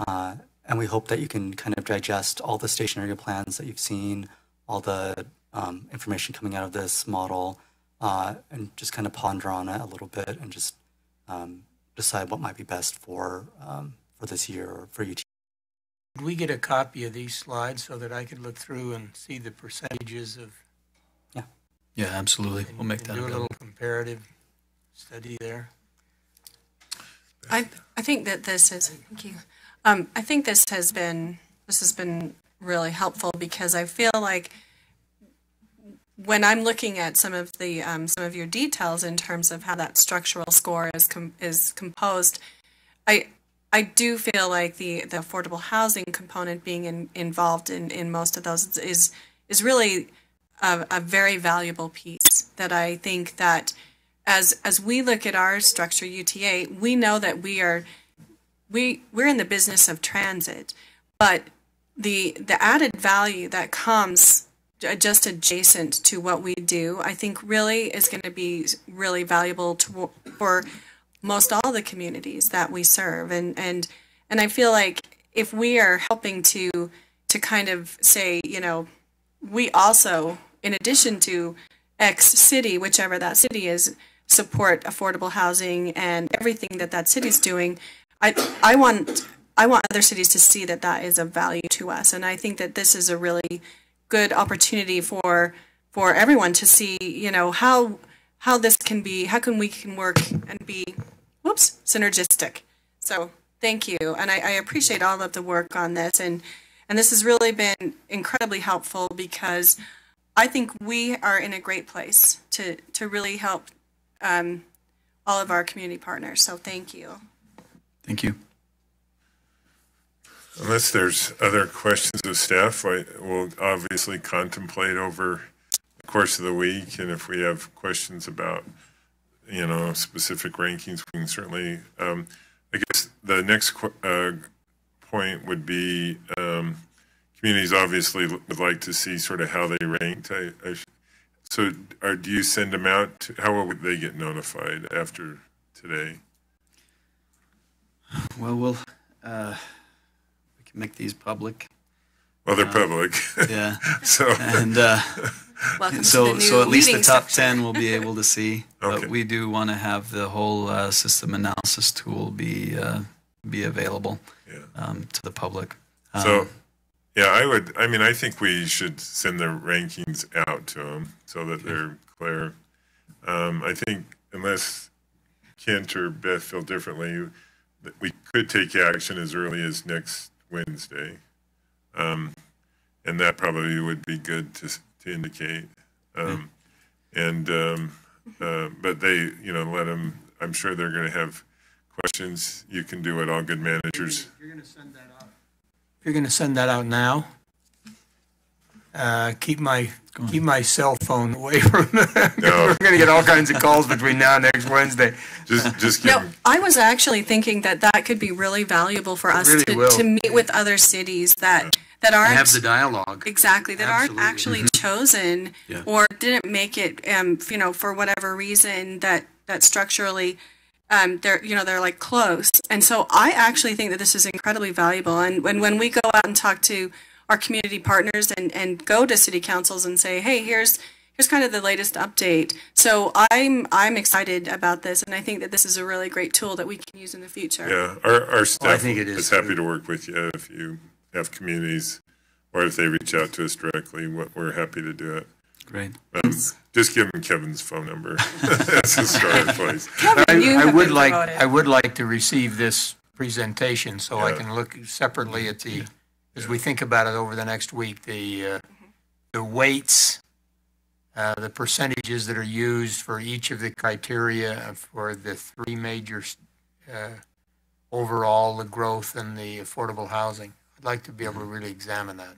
and we hope that you can kind of digest all the station area plans that you've seen, all the information coming out of this model, and just kind of ponder on it a little bit and just decide what might be best for this year or for UTA. Could we get a copy of these slides so that I could look through and see the percentages of? Yeah, absolutely. We'll make that do a available. little comparative study there. I think that this is, thank you. I think this has been really helpful, because I feel like when I'm looking at some of your details in terms of how that structural score is composed, I do feel like the affordable housing component being involved in most of those is really a very valuable piece that I think that as we look at our structure, UTA, we know that we're in the business of transit, but the added value that comes just adjacent to what we do, I think really is going to be really valuable for most all the communities that we serve. And I feel like if we are helping to kind of say, we also, in addition to X city, whichever that city is, support affordable housing and everything that city's doing, I want other cities to see that is of value to us. And I think that this is a really good opportunity for everyone to see, how this can be, how we can work and be, synergistic. So thank you. And I appreciate all of the work on this. And this has really been incredibly helpful, because I think we are in a great place to really help all of our community partners. So thank you. Thank you. Unless there's other questions of staff, we'll obviously contemplate over the course of the week, and if we have questions about, specific rankings, we can certainly, I guess the next point would be communities obviously would like to see sort of how they ranked. So do you send them out? How would they get notified after today? Well, we can make these public. Well, they're public. Yeah. So and Welcome to So, the new so at least the meeting top section. 10 we'll be able to see. Okay. But we do want to have the whole system analysis tool be available Yeah. to the public. So, yeah, I think we should send the rankings out to them so that they're clear. I think unless Kent or Beth feel differently, that we could take action as early as next Wednesday. And that probably would be good to indicate. But they, let them, I'm sure they're going to have questions. You can do what all good managers. You're going to send that out. If you're going to send that out now, keep my cell phone away from. No. We're going to get all kinds of calls between now and next Wednesday. Just give No, them. I was actually thinking that could be really valuable for us really will. to meet with other cities that aren't Have the dialogue. exactly that Absolutely. aren't actually chosen Yeah. or didn't make it for whatever reason that structurally they're like close. And so I actually think that this is incredibly valuable. And when we go out and talk to our community partners and go to city councils and say, hey, here's kind of the latest update. So I'm excited about this, and I think that this is a really great tool that we can use in the future. Yeah, our staff think it is, is happy to work with you if you have communities or if they reach out to us directly. We're happy to do it. Great. Just give them Kevin's phone number. That's a starting place. Kevin, you I have would been like promoted. I would like to receive this presentation so I Yeah. can look separately at as we think about it over the next week, the weights, the percentages that are used for each of the criteria for the three major overall, the growth and the affordable housing. I'd like to be able to really examine that.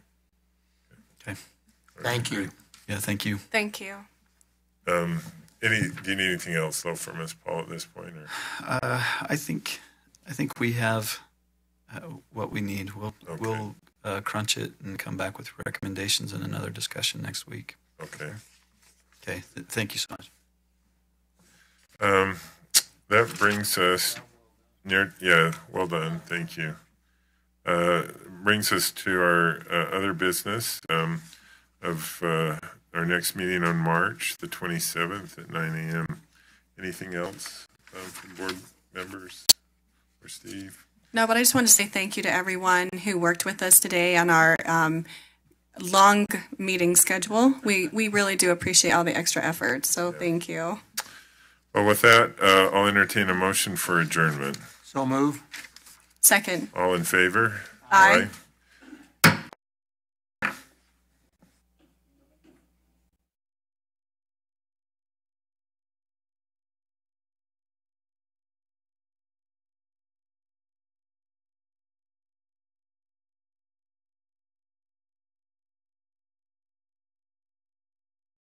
Okay. Thank you. Yeah, thank you. Thank you. Do you need anything else though from us, Paul, at this point? Or? I think we have what we need. We'll crunch it and come back with recommendations and another discussion next week. Okay. Okay. Thank you so much. That brings us well done. Thank you. Brings us to our other business of our next meeting on March the 27th at 9 a.m. Anything else from board members or Steve? No, but I just want to say thank you to everyone who worked with us today on our long meeting schedule. We really do appreciate all the extra effort, so thank you. Well, with that, I'll entertain a motion for adjournment. So move. Second. All in favor? Aye.